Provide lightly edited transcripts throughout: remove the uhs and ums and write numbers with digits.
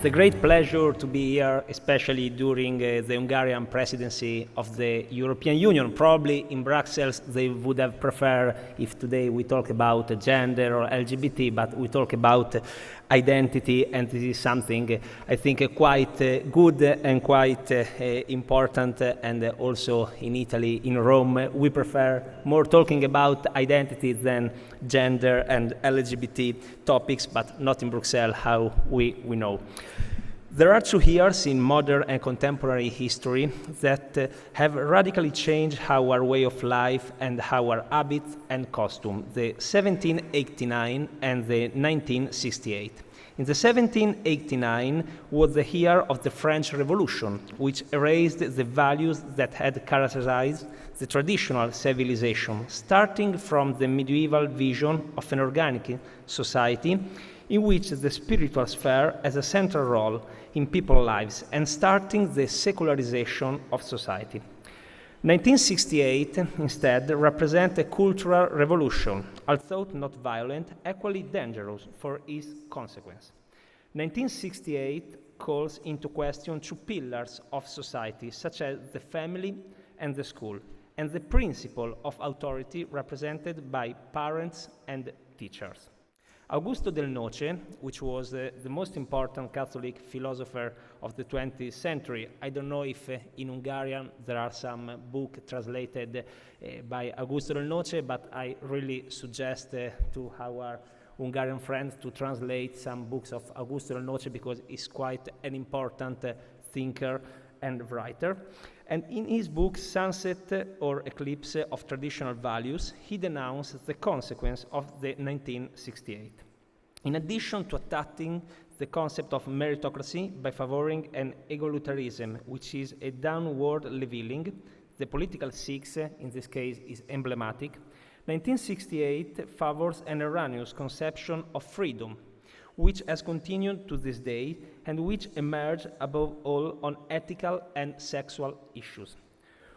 It's a great pleasure to be here, especially during the Hungarian presidency of the European Union. Probably in Brussels they would have preferred if today we talk about gender or LGBT, but we talk about identity, and this is something I think quite good and quite important, and also in Italy, in Rome, we prefer more talking about identity than gender and LGBT topics, but not in Brussels, how we know. There are 2 years in modern and contemporary history that have radically changed our way of life and our habits and costume, the 1789 and the 1968. In the 1789 was the year of the French Revolution, which erased the values that had characterized the traditional civilization, starting from the medieval vision of an organic society in which the spiritual sphere has a central role in people's lives, and starting the secularization of society. 1968, instead, represents a cultural revolution, although not violent, equally dangerous for its consequence. 1968 calls into question 2 pillars of society, such as the family and the school, and the principle of authority represented by parents and teachers. Augusto del Noce, which was the most important Catholic philosopher of the 20th century, I don't know if in Hungarian there are some books translated by Augusto del Noce, but I really suggest to our Hungarian friends to translate some books of Augusto del Noce, because he's quite an important thinker and writer. And in his book, Sunset or Eclipse of Traditional Values, he denounced the consequence of the 1968. In addition to attacking the concept of meritocracy by favoring an egalitarianism, which is a downward leveling, the political six, in this case, is emblematic, 1968 favors an erroneous conception of freedom, which has continued to this day and which emerge above all on ethical and sexual issues.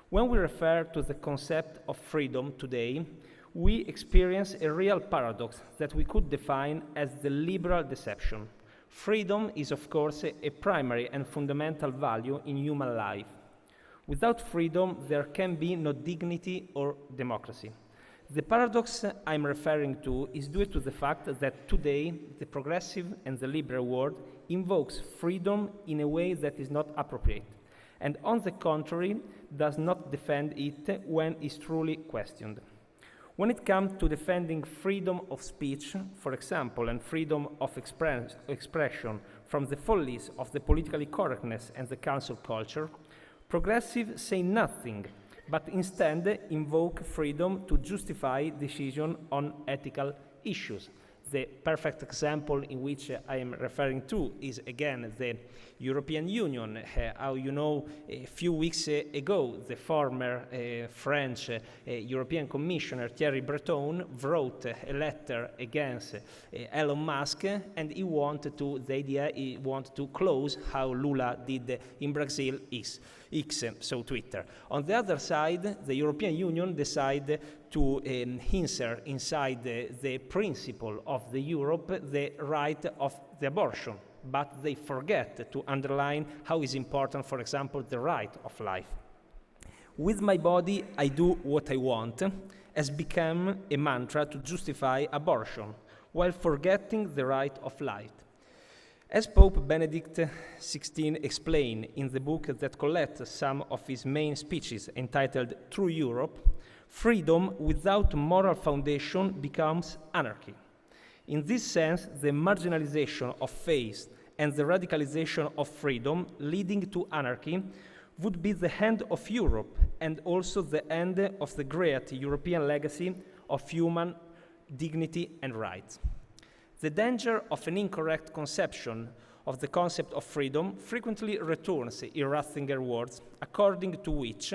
When we refer to the concept of freedom today, we experience a real paradox that we could define as the liberal deception. Freedom is, of course, a primary and fundamental value in human life. Without freedom, there can be no dignity or democracy. The paradox I'm referring to is due to the fact that today the progressive and the liberal world invokes freedom in a way that is not appropriate, and on the contrary, does not defend it when it's truly questioned. When it comes to defending freedom of speech, for example, and freedom of expression from the follies of the politically correctness and the cancel culture, progressives say nothing, but instead invoke freedom to justify decision on ethical issues. The perfect example in which I am referring to is, again, the European Union. How you know, a few weeks ago, the former French European Commissioner Thierry Breton wrote a letter against Elon Musk, and he wanted to close how Lula did in Brazil X, so Twitter. On the other side, the European Union decided to insert inside the principle of the Europe the right of the abortion, but they forget to underline how is important, for example, the right of life. With my body, I do what I want has become a mantra to justify abortion, while forgetting the right of life. As Pope Benedict XVI explained in the book that collects some of his main speeches entitled True Europe, freedom without moral foundation becomes anarchy. In this sense, the marginalization of faith and the radicalization of freedom leading to anarchy would be the end of Europe and also the end of the great European legacy of human dignity and rights. The danger of an incorrect conception of the concept of freedom frequently returns in Ratzinger's words, according to which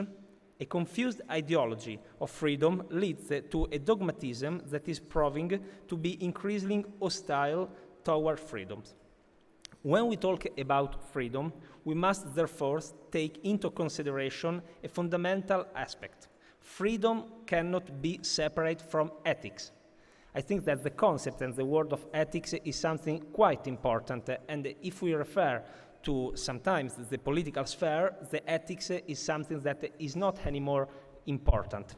a confused ideology of freedom leads to a dogmatism that is proving to be increasingly hostile toward freedoms. When we talk about freedom, we must therefore take into consideration a fundamental aspect. Freedom cannot be separate from ethics. I think that the concept and the word of ethics is something quite important, and if we refer to sometimes the political sphere, the ethics is something that is not anymore important.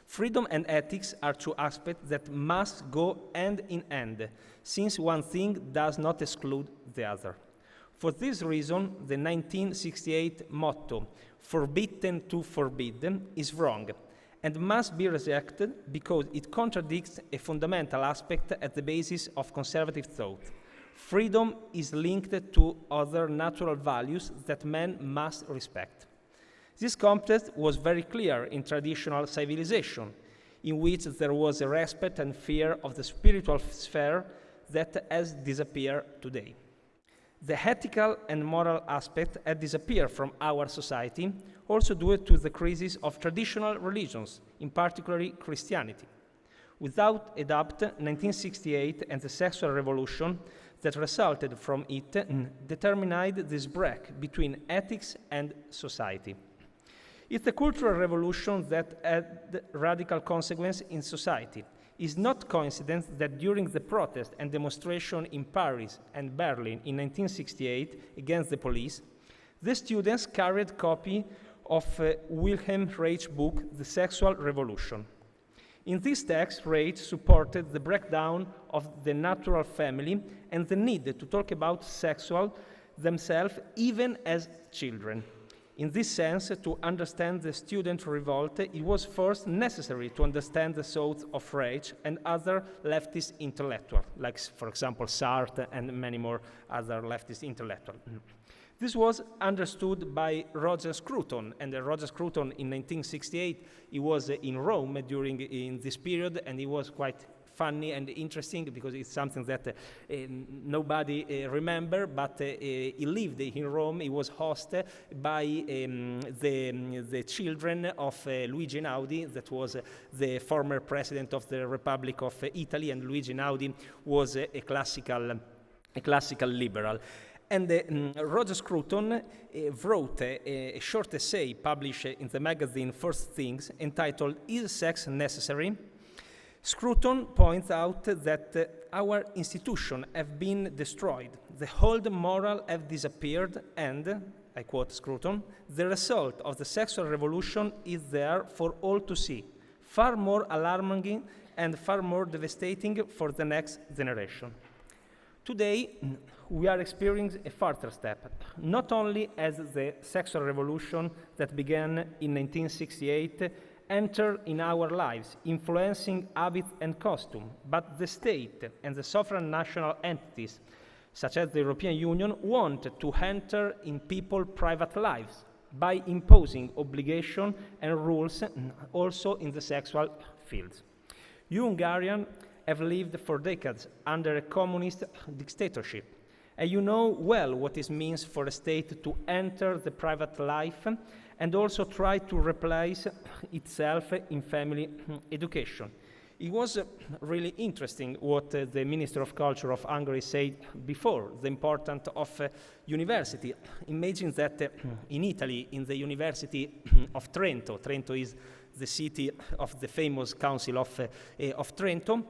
Freedom and ethics are two aspects that must go hand in hand, since one thing does not exclude the other. For this reason, the 1968 motto, "Forbidden to forbid," is wrong, and must be rejected because it contradicts a fundamental aspect at the basis of conservative thought. Freedom is linked to other natural values that man must respect. This concept was very clear in traditional civilization, in which there was a respect and fear of the spiritual sphere that has disappeared today. The ethical and moral aspect had disappeared from our society, also due to the crisis of traditional religions, in particular Christianity. Without a doubt, 1968 and the sexual revolution that resulted from it determined this break between ethics and society. It's a cultural revolution that had radical consequences in society. It's not coincidence that during the protest and demonstration in Paris and Berlin in 1968 against the police, the students carried a copy of Wilhelm Reich's book, The Sexual Revolution. In this text, Reich supported the breakdown of the natural family and the need to talk about sexual themselves even as children. In this sense, to understand the student revolt, it was first necessary to understand the thoughts of Reich and other leftist intellectuals, like, for example, Sartre and many more other leftist intellectuals. This was understood by Roger Scruton, and Roger Scruton in 1968, he was in Rome in this period, and he was quite funny and interesting because it's something that nobody remember, but he lived in Rome. He was hosted by the children of Luigi Einaudi, that was the former president of the Republic of Italy, and Luigi Einaudi was a classical liberal. And Roger Scruton wrote a short essay published in the magazine First Things entitled, "Is Sex Necessary?" Scruton points out that our institutions have been destroyed, the old moral have disappeared, and, I quote Scruton, "the result of the sexual revolution is there for all to see, far more alarming and far more devastating for the next generation." Today, we are experiencing a further step, not only as the sexual revolution that began in 1968 enter in our lives, influencing habits and costume, but the state and the sovereign national entities, such as the European Union, want to enter in people's private lives by imposing obligations and rules also in the sexual fields. You Hungarians have lived for decades under a communist dictatorship, and you know well what it means for a state to enter the private life and also try to replace itself in family education. It was really interesting what the Minister of Culture of Hungary said before, the importance of university. Imagine that in Italy, in the University of Trento, Trento is the city of the famous Council of Trento,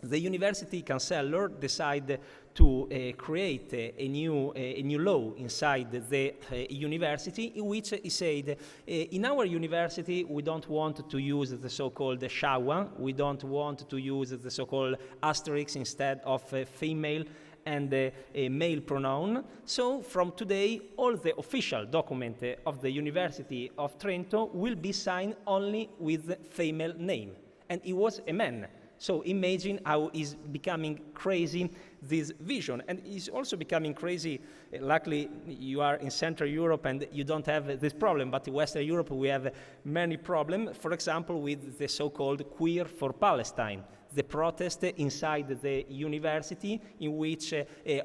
the university chancellor decided to create a new law inside the university, in which he said, in our university we don't want to use the so-called shower, we don't want to use the so-called asterisk instead of female and a male pronoun. So from today, all the official documents of the University of Trento will be signed only with the female name. And he was a man. So imagine how is becoming crazy this vision. And it's also becoming crazy, luckily you are in Central Europe and you don't have this problem, but in Western Europe we have many problems, for example with the so-called Queer for Palestine, the protest inside the university in which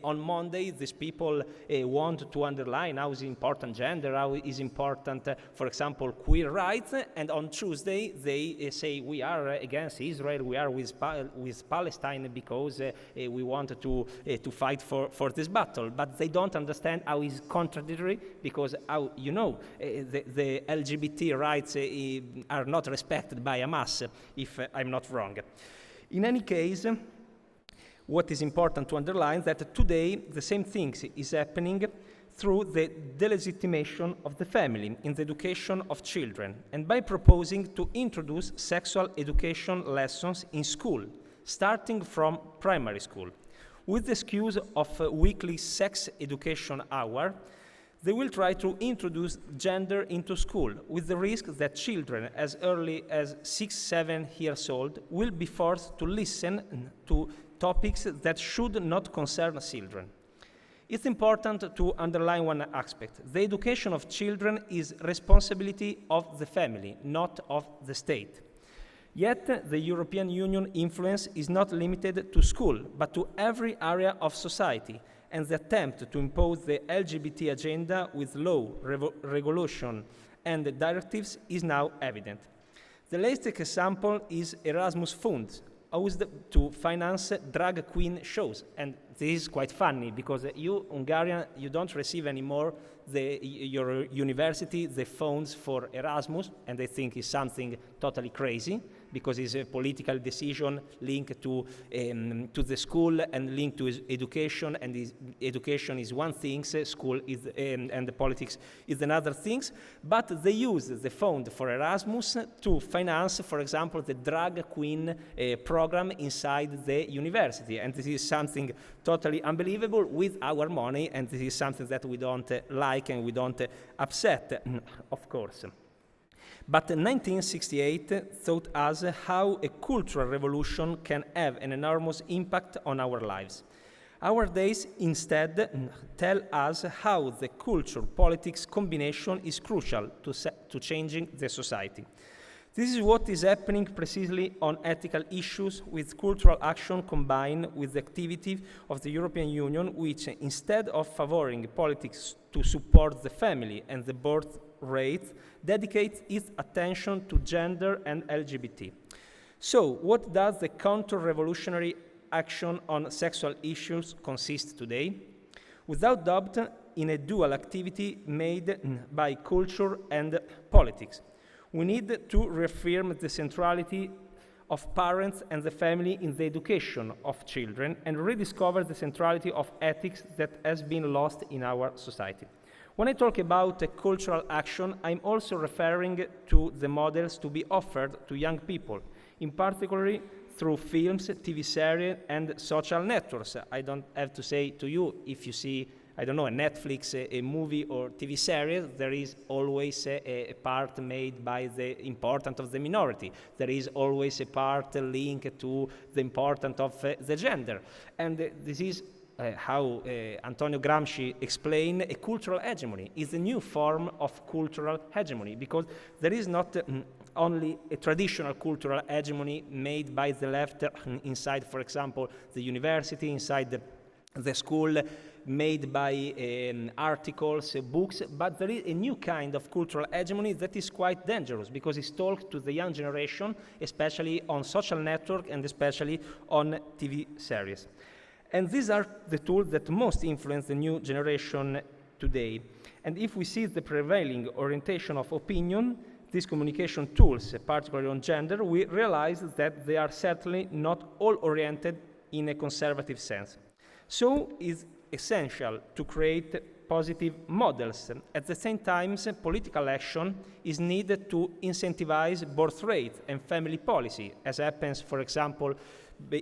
on Monday these people want to underline how is important gender, how is important, for example, queer rights, and on Tuesday they say we are against Israel, we are with Palestine because we want to fight for this battle. But they don't understand how is contradictory, because how, you know, the LGBT rights are not respected by Hamas, if I'm not wrong. In any case, what is important to underline that today the same thing is happening through the delegitimation of the family in the education of children, and by proposing to introduce sexual education lessons in school, starting from primary school. With the excuse of a weekly sex education hour, they will try to introduce gender into school, with the risk that children as early as 6-7 years old will be forced to listen to topics that should not concern children. It's important to underline one aspect. The education of children is responsibility of the family, not of the state. Yet, the European Union influence is not limited to school, but to every area of society, and the attempt to impose the LGBT agenda with law, regulation, and directives is now evident. The latest example is Erasmus funds, used to finance drag queen shows. And this is quite funny, because you, Hungarian, you don't receive anymore your university the funds for Erasmus, and they think it's something totally crazy, because it's a political decision linked to the school and linked to education, and education is one thing, school is, and the politics is another thing. But they use the fund for Erasmus to finance, for example, the drag queen program inside the university, and this is something totally unbelievable with our money, and this is something that we don't like and we don't upset, of course. But 1968 taught us how a cultural revolution can have an enormous impact on our lives. Our days instead tell us how the culture-politics combination is crucial to changing the society. This is what is happening precisely on ethical issues, with cultural action combined with the activity of the European Union, which, instead of favoring politics to support the family and the birth rate, dedicates its attention to gender and LGBT. So, what does the counter-revolutionary action on sexual issues consist today? Without doubt, in a dual activity made by culture and politics. We need to reaffirm the centrality of parents and the family in the education of children, and rediscover the centrality of ethics that has been lost in our society. When I talk about cultural action, I'm also referring to the models to be offered to young people, in particular through films, TV series, and social networks. I don't have to say to you, if you see, I don't know, a Netflix, a movie or TV series, there is always a part made by the importance of the minority. There is always a part linked to the importance of the gender. And this is how Antonio Gramsci explained a cultural hegemony. It's a new form of cultural hegemony, because there is not only a traditional cultural hegemony made by the left inside, for example, the university, inside the school, made by articles, books, but there is a new kind of cultural hegemony that is quite dangerous, because it's talked to the young generation, especially on social network and especially on TV series. And these are the tools that most influence the new generation today. And if we see the prevailing orientation of opinion, these communication tools, particularly on gender, we realize that they are certainly not all oriented in a conservative sense. So it's essential to create positive models. At the same time, political action is needed to incentivize birth rate and family policy, as happens, for example,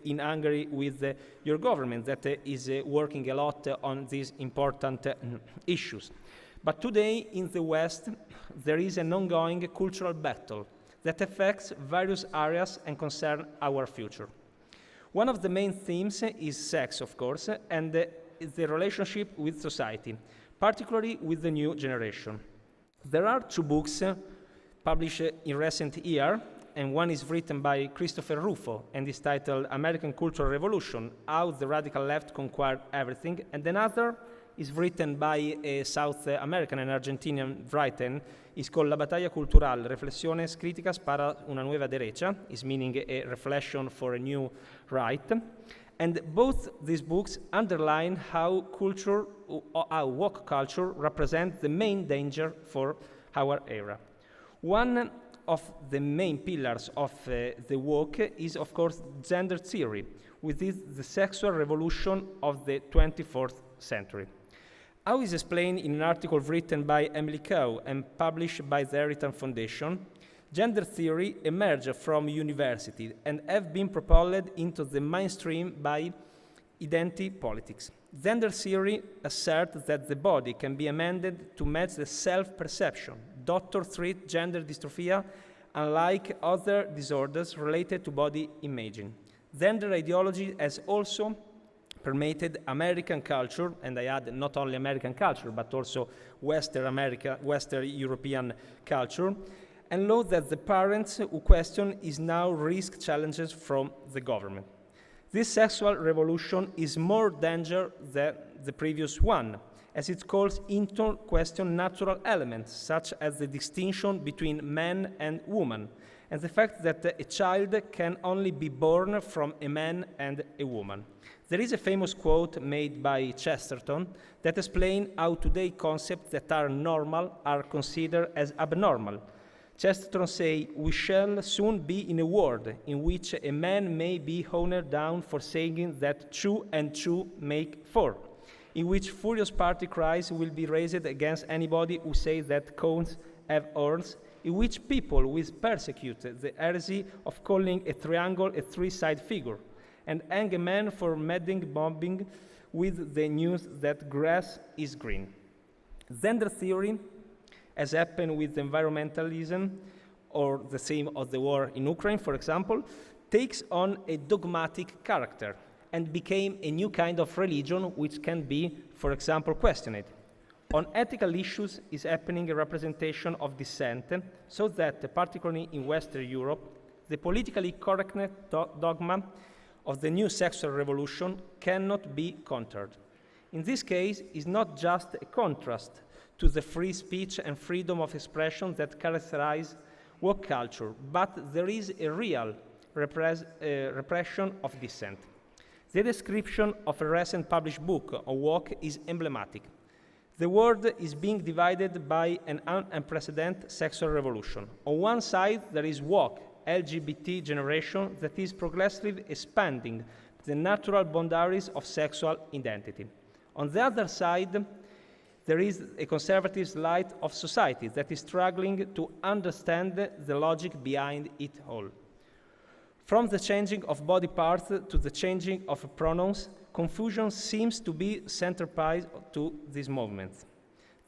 in Hungary with your government that is working a lot on these important issues. But today in the West, there is an ongoing cultural battle that affects various areas and concerns our future. One of the main themes is sex, of course, and the relationship with society, particularly with the new generation. There are two books published in recent years, and one is written by Christopher Rufo and is titled American Cultural Revolution, How the Radical Left Conquered Everything, and another is written by a South American and Argentinian writer. It's called La Batalla Cultural, Reflexiones Críticas para una Nueva Derecha, is meaning a reflection for a new right. And both these books underline how culture, how woke culture represents the main danger for our era. One of the main pillars of the work is, of course, gender theory, which is the sexual revolution of the 24th century. How is explained in an article written by Emily Coe and published by the Heritage Foundation, gender theory emerged from university and have been propelled into the mainstream by identity politics. Gender theory asserts that the body can be amended to match the self-perception. Doctors treat gender dystrophia unlike other disorders related to body imaging. Gender ideology has also permeated American culture, and I add not only American culture, but also Western European culture, and know that the parents who question is now risk challenges from the government. This sexual revolution is more dangerous than the previous one, as it calls into question natural elements, such as the distinction between man and woman, and the fact that a child can only be born from a man and a woman. There is a famous quote made by Chesterton that explains how today concepts that are normal are considered as abnormal. Chesterton says, "We shall soon be in a world in which a man may be honored down for saying that 2 and 2 make 4, in which furious party cries will be raised against anybody who says that cones have horns, in which people will persecute the heresy of calling a triangle a three-sided figure, and hang a man for meddling bombing with the news that grass is green." Gender theory, as happened with environmentalism or the theme of the war in Ukraine, for example, takes on a dogmatic character and became a new kind of religion which can be, for example, questioned. On ethical issues is happening a representation of dissent, so that, particularly in Western Europe, the politically correctness dogma of the new sexual revolution cannot be countered. In this case, it's not just a contrast to the free speech and freedom of expression that characterize woke culture, but there is a real repression of dissent. The description of a recent published book on woke is emblematic. The world is being divided by an unprecedented sexual revolution. On one side, there is woke LGBT generation that is progressively expanding the natural boundaries of sexual identity. On the other side, there is a conservative slice of society that is struggling to understand the logic behind it all. From the changing of body parts to the changing of pronouns, confusion seems to be centerpiece to this movement.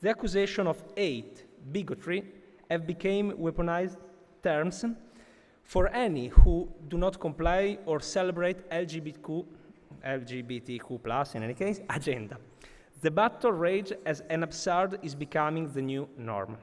The accusation of hate, bigotry, have become weaponized terms for any who do not comply or celebrate LGBTQ+, in any case, agenda. The battle rage as an absurd is becoming the new norm.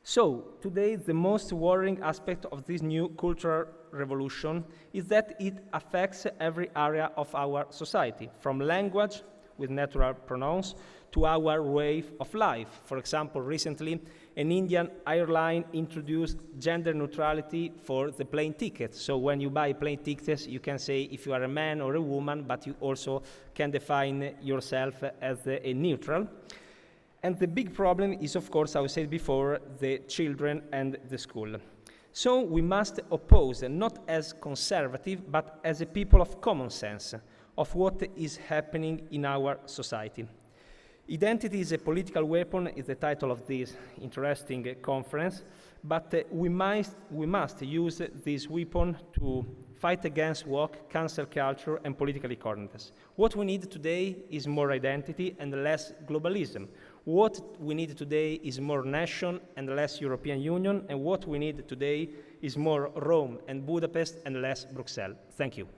So, today, the most worrying aspect of this new cultural revolution is that it affects every area of our society, from language with natural pronouns to our way of life. For example, recently, an Indian airline introduced gender neutrality for the plane tickets. So when you buy plane tickets, you can say if you are a man or a woman, but you also can define yourself as a neutral. And the big problem is, of course, as I said before, the children and the school. So we must oppose, not as conservative, but as a people of common sense, of what is happening in our society. Identity is a political weapon is the title of this interesting conference, but we must use this weapon to fight against woke, cancel culture, and political correctness. What we need today is more identity and less globalism. What we need today is more nation and less European Union, and what we need today is more Rome and Budapest and less Brussels. Thank you.